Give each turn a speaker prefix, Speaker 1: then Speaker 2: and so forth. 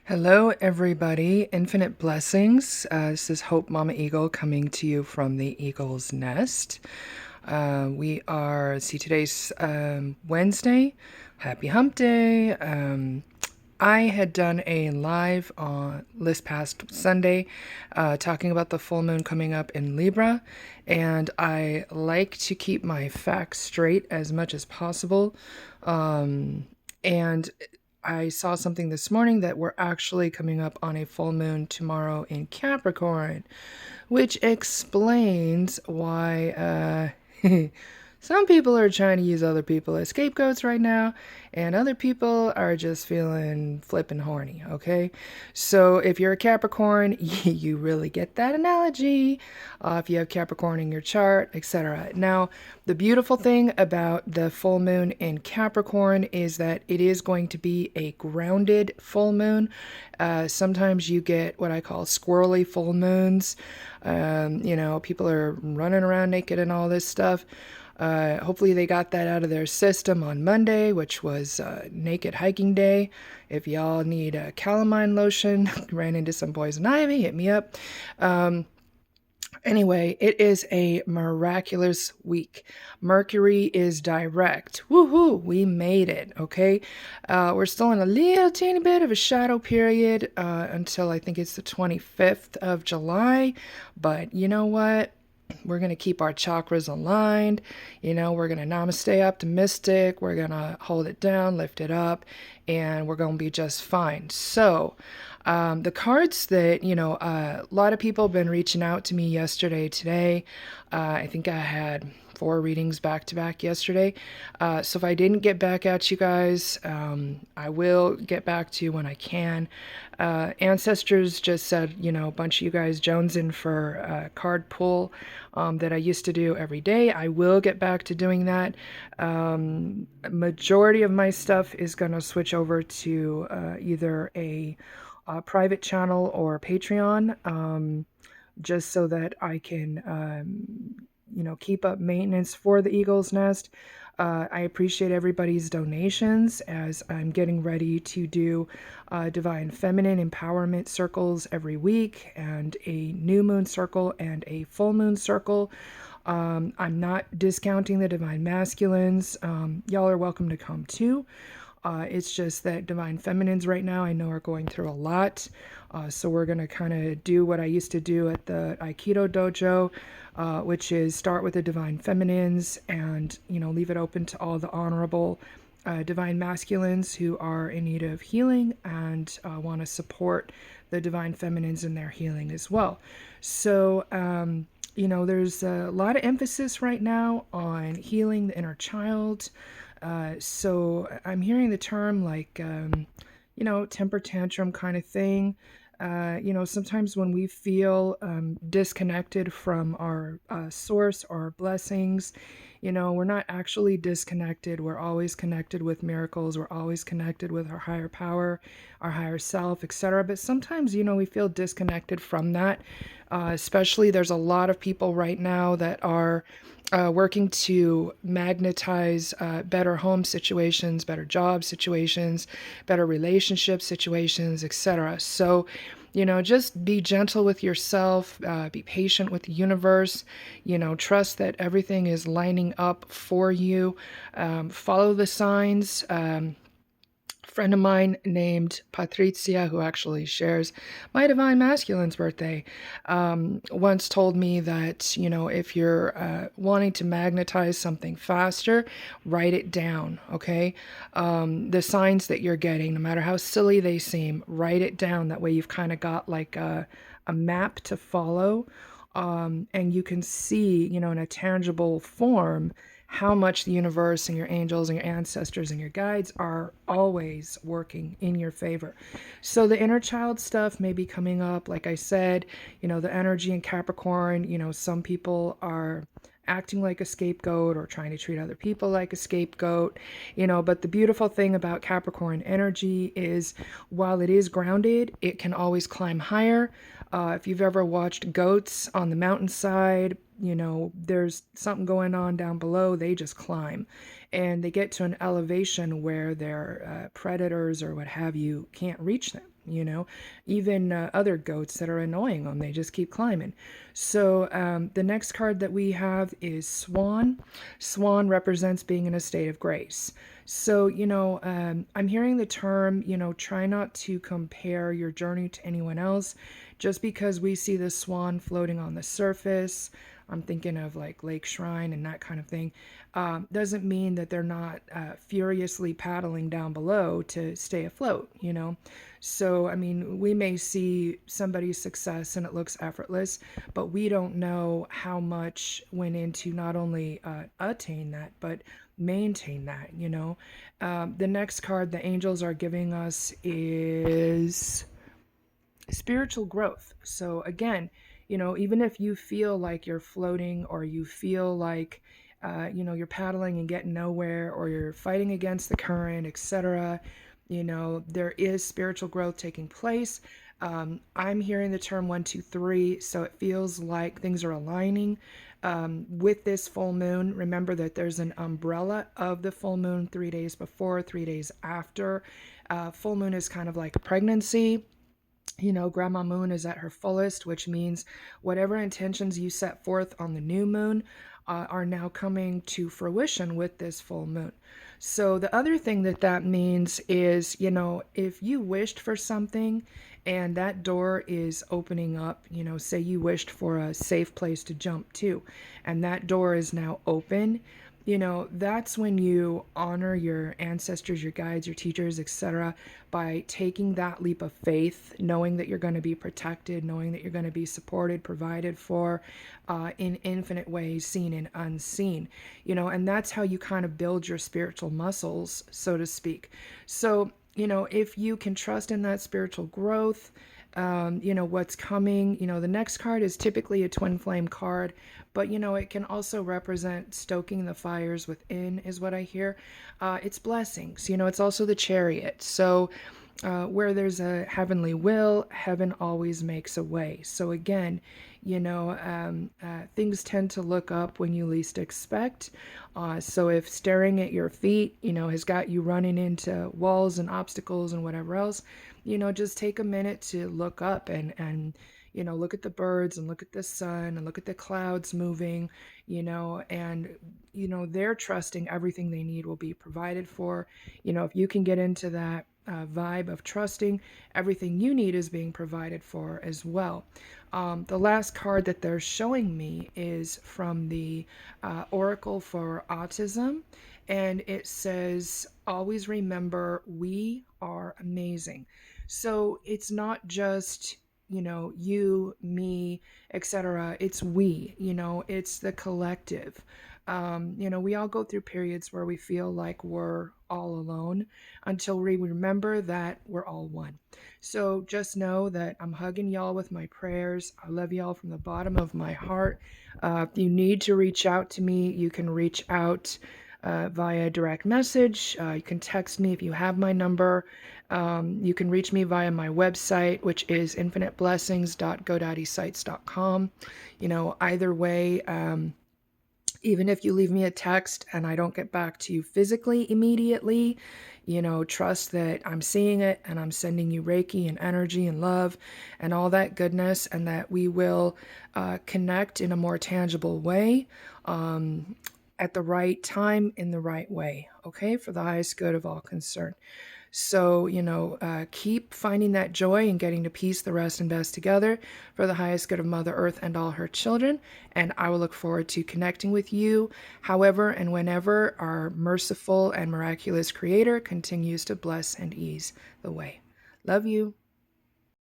Speaker 1: Hello, everybody. Infinite blessings. This is Hope Mama Eagle coming to you from the Eagle's Nest. Today's Wednesday. Happy Hump Day. I had done a live on this past Sunday talking about the full moon coming up in Libra, and I like to keep my facts straight as much as possible. And I saw something this morning that we're actually coming up on a full moon tomorrow in Capricorn, which explains why some people are trying to use other people as scapegoats right now, and other people are just feeling flippin' horny, okay? So if you're a Capricorn, you really get that analogy. If you have Capricorn in your chart, etc. Now, the beautiful thing about the full moon in Capricorn is that it is going to be a grounded full moon. Sometimes you get what I call squirrely full moons. People are running around naked and all this stuff. Hopefully they got that out of their system on Monday, which was Naked Hiking Day. If y'all need a calamine lotion, ran into some poison ivy, hit me up. Anyway, it is a miraculous week. Mercury is direct. Woohoo! We made it, okay? We're still in a little teeny bit of a shadow period until I think it's the 25th of July. But you know what? We're going to keep our chakras aligned. We're going to namastay optimistic. We're going to hold it down, lift it up, and we're going to be just fine. So, the cards that, a lot of people have been reaching out to me yesterday, today. I think I had 4 readings back to back yesterday. So if I didn't get back at you guys, I will get back to you when I can. Ancestors just said, a bunch of you guys jonesing for a card pull that I used to do every day. I will get back to doing that. Majority of my stuff is going to switch over to either a private channel or Patreon, just so that I can keep up maintenance for the Eagle's Nest. I appreciate everybody's donations as I'm getting ready to do Divine Feminine Empowerment circles every week, and a new moon circle and a full moon circle. I'm not discounting the Divine Masculines. Y'all are welcome to come too. It's just that Divine Feminines right now I know are going through a lot. So we're going to kind of do what I used to do at the Aikido dojo, which is start with the Divine Feminines and, leave it open to all the honorable Divine Masculines who are in need of healing and want to support the Divine Feminines in their healing as well. So, there's a lot of emphasis right now on healing the inner child. So I'm hearing the term like, temper tantrum kind of thing. Sometimes when we feel disconnected from our source or our blessings, we're not actually disconnected. We're always connected with miracles. We're always connected with our higher power, our higher self, etc. But sometimes, we feel disconnected from that. Especially there's a lot of people right now that are working to magnetize better home situations, better job situations, better relationship situations, etc. So, just be gentle with yourself, be patient with the universe, trust that everything is lining up for you, follow the signs. Friend of mine named Patrizia, who actually shares my Divine Masculine's birthday, once told me that, if you're wanting to magnetize something faster, write it down, okay? The signs that you're getting, no matter how silly they seem, write it down. That way you've kind of got like a map to follow, and you can see, in a tangible form, how much the universe and your angels and your ancestors and your guides are always working in your favor. So the inner child stuff may be coming up. Like I said, the energy in Capricorn, some people are acting like a scapegoat or trying to treat other people like a scapegoat, but the beautiful thing about Capricorn energy is while it is grounded, it can always climb higher. If you've ever watched goats on the mountainside, there's something going on down below, they just climb. and they get to an elevation where their predators or what have you can't reach them. Even other goats that are annoying them, they just keep climbing. So the next card that we have is Swan. Swan represents being in a state of grace. So, I'm hearing the term, try not to compare your journey to anyone else. Just because we see the swan floating on the surface, I'm thinking of like Lake Shrine and that kind of thing, doesn't mean that they're not furiously paddling down below to stay afloat. So, I mean, we may see somebody's success and it looks effortless, but we don't know how much went into not only attain that, but maintain that. The next card the angels are giving us is spiritual growth. So again, even if you feel like you're floating, or you feel like you're paddling and getting nowhere, or you're fighting against the current, etc., there is spiritual growth taking place. I'm hearing the term 1, 2, 3, so it feels like things are aligning with this full moon. Remember that there's an umbrella of the full moon 3 days before, 3 days after. Full moon is kind of like a pregnancy. Grandma Moon is at her fullest, which means whatever intentions you set forth on the new moon are now coming to fruition with this full moon. So the other thing that means is, if you wished for something and that door is opening up, say you wished for a safe place to jump to, and that door is now open, that's when you honor your ancestors, your guides, your teachers, etc., by taking that leap of faith, knowing that you're going to be protected, knowing that you're going to be supported, provided for in infinite ways, seen and unseen, and that's how you kind of build your spiritual muscles, so to speak. So, if you can trust in that spiritual growth, what's coming. The next card is typically a twin flame card, but it can also represent stoking the fires within, is what I hear. It's blessings. It's also the Chariot. So where there's a heavenly will, heaven always makes a way. So again, things tend to look up when you least expect. So if staring at your feet, has got you running into walls and obstacles and whatever else, just take a minute to look up and look at the birds and look at the sun and look at the clouds moving, and, they're trusting everything they need will be provided for. If you can get into that vibe of trusting, everything you need is being provided for as well. The last card that they're showing me is from the Oracle for Autism, and it says, always remember, we are amazing. So it's not just, you, me, etc. It's we, it's the collective. We all go through periods where we feel like we're all alone until we remember that we're all one. So just know that I'm hugging y'all with my prayers. I love y'all from the bottom of my heart. If you need to reach out to me, you can reach out via direct message. You can text me if you have my number. You can reach me via my website, which is infiniteblessings.godaddysites.com. Either way, even if you leave me a text and I don't get back to you physically immediately, trust that I'm seeing it and I'm sending you Reiki and energy and love and all that goodness, and that we will connect in a more tangible way at the right time in the right way, okay, for the highest good of all concerned. So, keep finding that joy and getting to peace, the rest and best together for the highest good of Mother Earth and all her children. And I will look forward to connecting with you however and whenever our merciful and miraculous Creator continues to bless and ease the way. Love you.